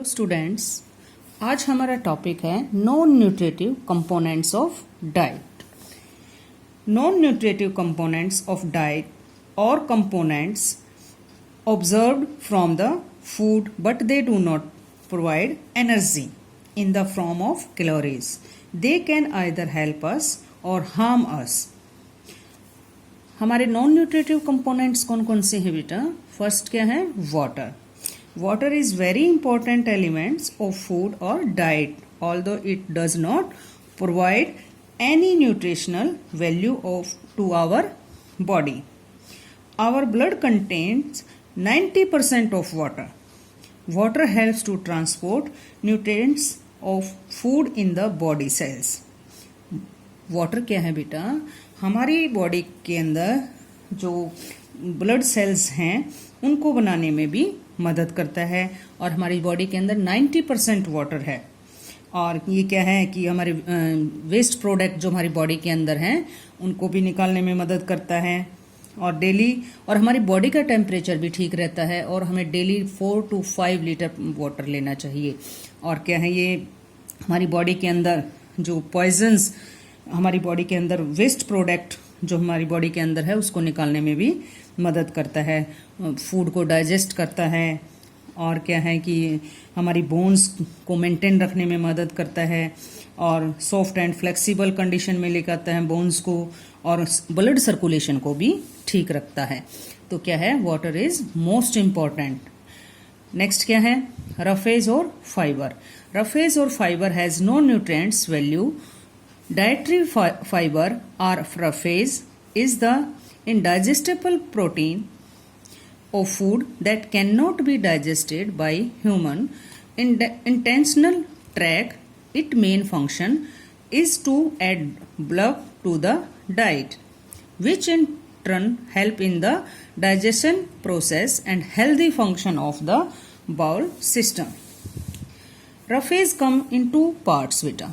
Students, आज हमारा topic है non nutritive components of diet. Non nutritive components of diet और components observed from the food but they do not provide energy in the form of calories. They can either help us or harm us. हमारे non nutritive components कौन कौन से हैं बेटा? First क्या है? Water. Water is very important elements of food or diet, although it does not provide any nutritional value to our body. Our blood contains 90% of water. Water helps to transport nutrients of food in the body cells. Water क्या है बेटा? हमारी body के अंदर जो blood cells हैं उनको बनाने में भी मदद करता है और हमारी बॉडी के अंदर 90% वाटर है। और ये क्या है कि हमारे वेस्ट प्रोडक्ट जो हमारी बॉडी के अंदर हैं उनको भी निकालने में मदद करता है और डेली और हमारी बॉडी का टेम्परेचर भी ठीक रहता है और हमें डेली 4 to 5 लीटर वाटर लेना चाहिए। और क्या है, ये हमारी बॉडी के अंदर जो पॉइजन्स हमारी बॉडी के अंदर वेस्ट प्रोडक्ट जो हमारी बॉडी के अंदर है उसको निकालने में भी मदद करता है, फूड को डाइजेस्ट करता है और क्या है कि हमारी बोन्स को मेंटेन रखने में मदद करता है और सॉफ्ट एंड फ्लेक्सिबल कंडीशन में लेकर आता है बोन्स को और ब्लड सर्कुलेशन को भी ठीक रखता है। तो क्या है, water is most important. Next क्या है, रफेज और फाइबर। रफेज और fibre has no nutrients value. Dietary fiber or roughage is the indigestible protein of food that cannot be digested by human intestinal tract. Its main function is to add blood to the diet, which in turn help in the digestion process and healthy function of the bowel system. Roughage come in two parts beta.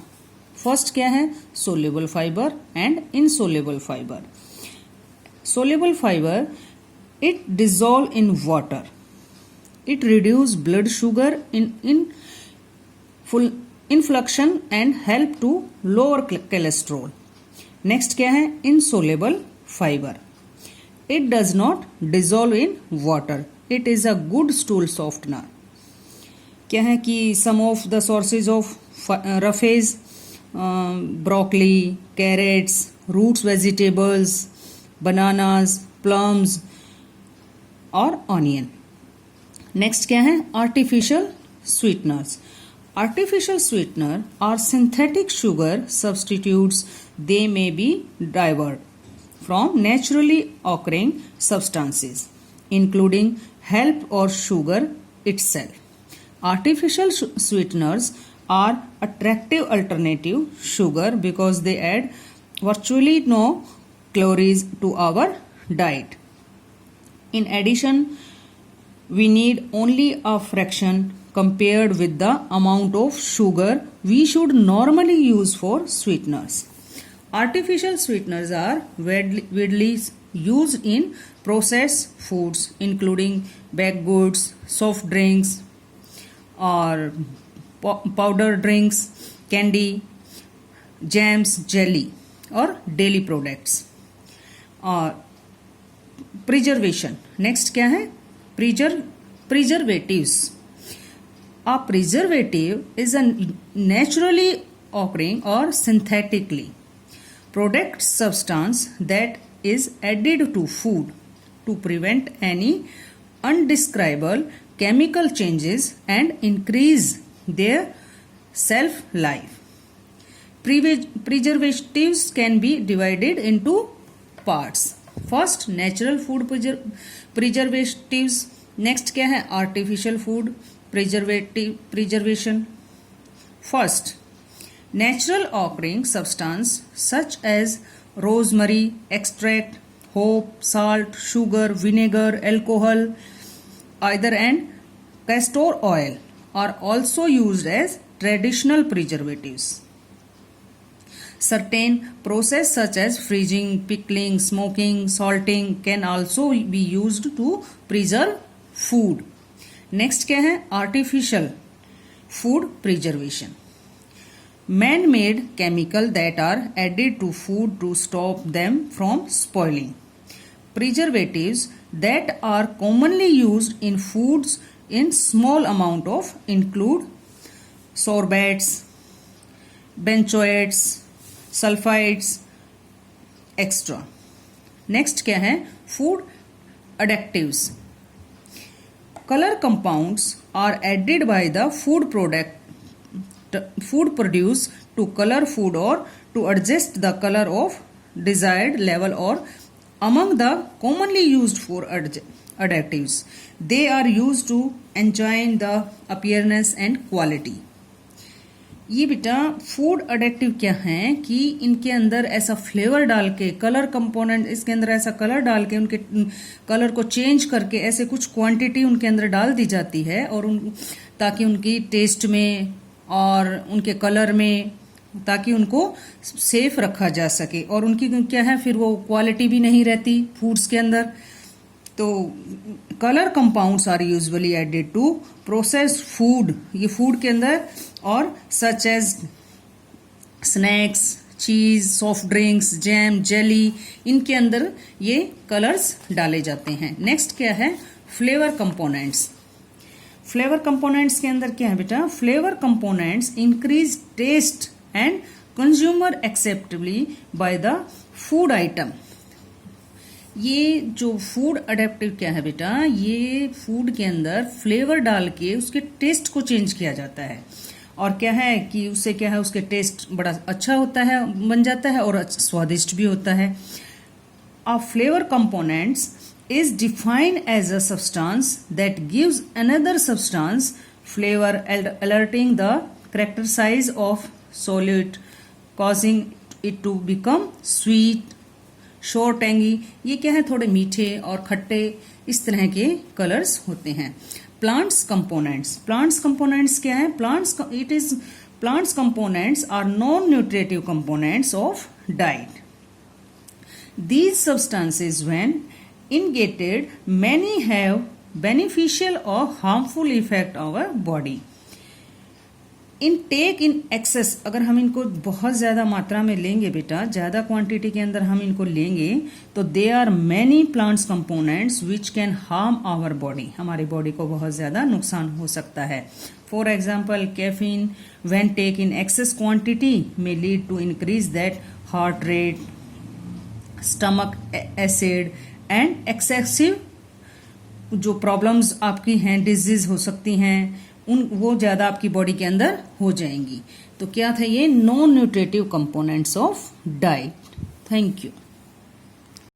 First क्या है, soluble fibre and insoluble fibre. Soluble fibre it dissolve in water, it reduce blood sugar in inflection and help to lower cholesterol. Next क्या है, insoluble fibre it does not dissolve in water, it is a good stool softener. क्या है कि some of the sources of roughage broccoli, carrots, roots vegetables, bananas, plums और onion. Next क्या है, artificial sweeteners. Artificial sweetener are synthetic sugar substitutes. They may be derived from naturally occurring substances, including help or sugar itself. Artificial sweeteners are attractive alternative sugar because they add virtually no calories to our diet. In addition, we need only a fraction compared with the amount of sugar we should normally use for sweeteners. Artificial sweeteners are widely used in processed foods including baked goods, soft drinks or powder drinks, candy, jams, jelly और daily products. और preservation, next क्या है, preservatives. A preservative is a naturally occurring or synthetically product substance that is added to food to prevent any undescribable chemical changes and increase their shelf life. Preservatives can be divided into parts. First, natural food preservatives. Next क्या है, artificial food preservation. First, natural occurring substance such as rosemary extract, hope, salt, sugar, vinegar, alcohol, either and castor oil are also used as traditional preservatives. Certain processes such as freezing, pickling, smoking, salting can also be used to preserve food. Next क्या है, artificial food preservation. Man-made chemical that are added to food to stop them from spoiling. Preservatives that are commonly used in foods in small amount of include sorbates, benzoates, sulfides, extra. Next क्या है? Food additives. Colour compounds are added by the food produce to colour food और to adjust the colour of desired level और among the commonly used food additives. They are used to enhance the appearance and quality. ये बेटा food addictive क्या हैं कि इनके अंदर ऐसा फ्लेवर डाल के, कलर कंपोनेंट इसके अंदर ऐसा कलर डाल के, उनके कलर को चेंज करके ऐसे कुछ क्वांटिटी उनके अंदर डाल दी जाती है और ताकि उनकी टेस्ट में और उनके कलर में, ताकि उनको सेफ रखा जा सके. और उनकी क्या है, फिर वो क्वालिटी भी नहीं रहती फूड्स के अंदर. तो colour compounds are usually added to processed food, ये फूड के अंदर, और such as snacks, cheese, soft drinks, jam, jelly, इनके अंदर ये कलर्स डाले जाते हैं. नेक्स्ट क्या है? Flavour components. फ्लेवर कंपोनेंट्स के अंदर क्या है बेटा? Flavour components increase taste and consumer acceptably by the food item. ये जो फूड अडेप्टिव क्या है बेटा? ये फूड के अंदर फ्लेवर डाल के उसके टेस्ट को चेंज किया जाता है. और क्या है कि उससे क्या है, उसके टेस्ट बड़ा अच्छा होता है, बन जाता है और स्वादिष्ट भी होता है. A flavor components is defined as a substance that gives another substance flavor, alerting the characteristic of solute, causing it to become sweet, sour, tangy. ये क्या है? थोड़े मीठे और खट्टे, इस तरह के कलर्स होते हैं. Plants components. प्लांट्स कंपोनेंट्स क्या है? Plants components are non nutritive components of diet. These substances, when ingested, many have beneficial or harmful effect on our body. Intake in excess, अगर हम इनको बहुत ज़्यादा मात्रा में लेंगे बेटा, ज़्यादा क्वांटिटी के अंदर हम इनको लेंगे, तो they are many plants components which can harm our body, हमारी बॉडी को बहुत ज़्यादा नुकसान हो सकता है. For example, caffeine when take in excess quantity में lead to increase that heart rate, stomach acid and excessive जो प्रॉब्लम्स आपकी हैं, डिजीज हो सकती हैं, वो ज़्यादा आपकी बॉडी के अंदर हो जाएंगी. तो क्या था ये? Non nutritive components of diet. Thank you.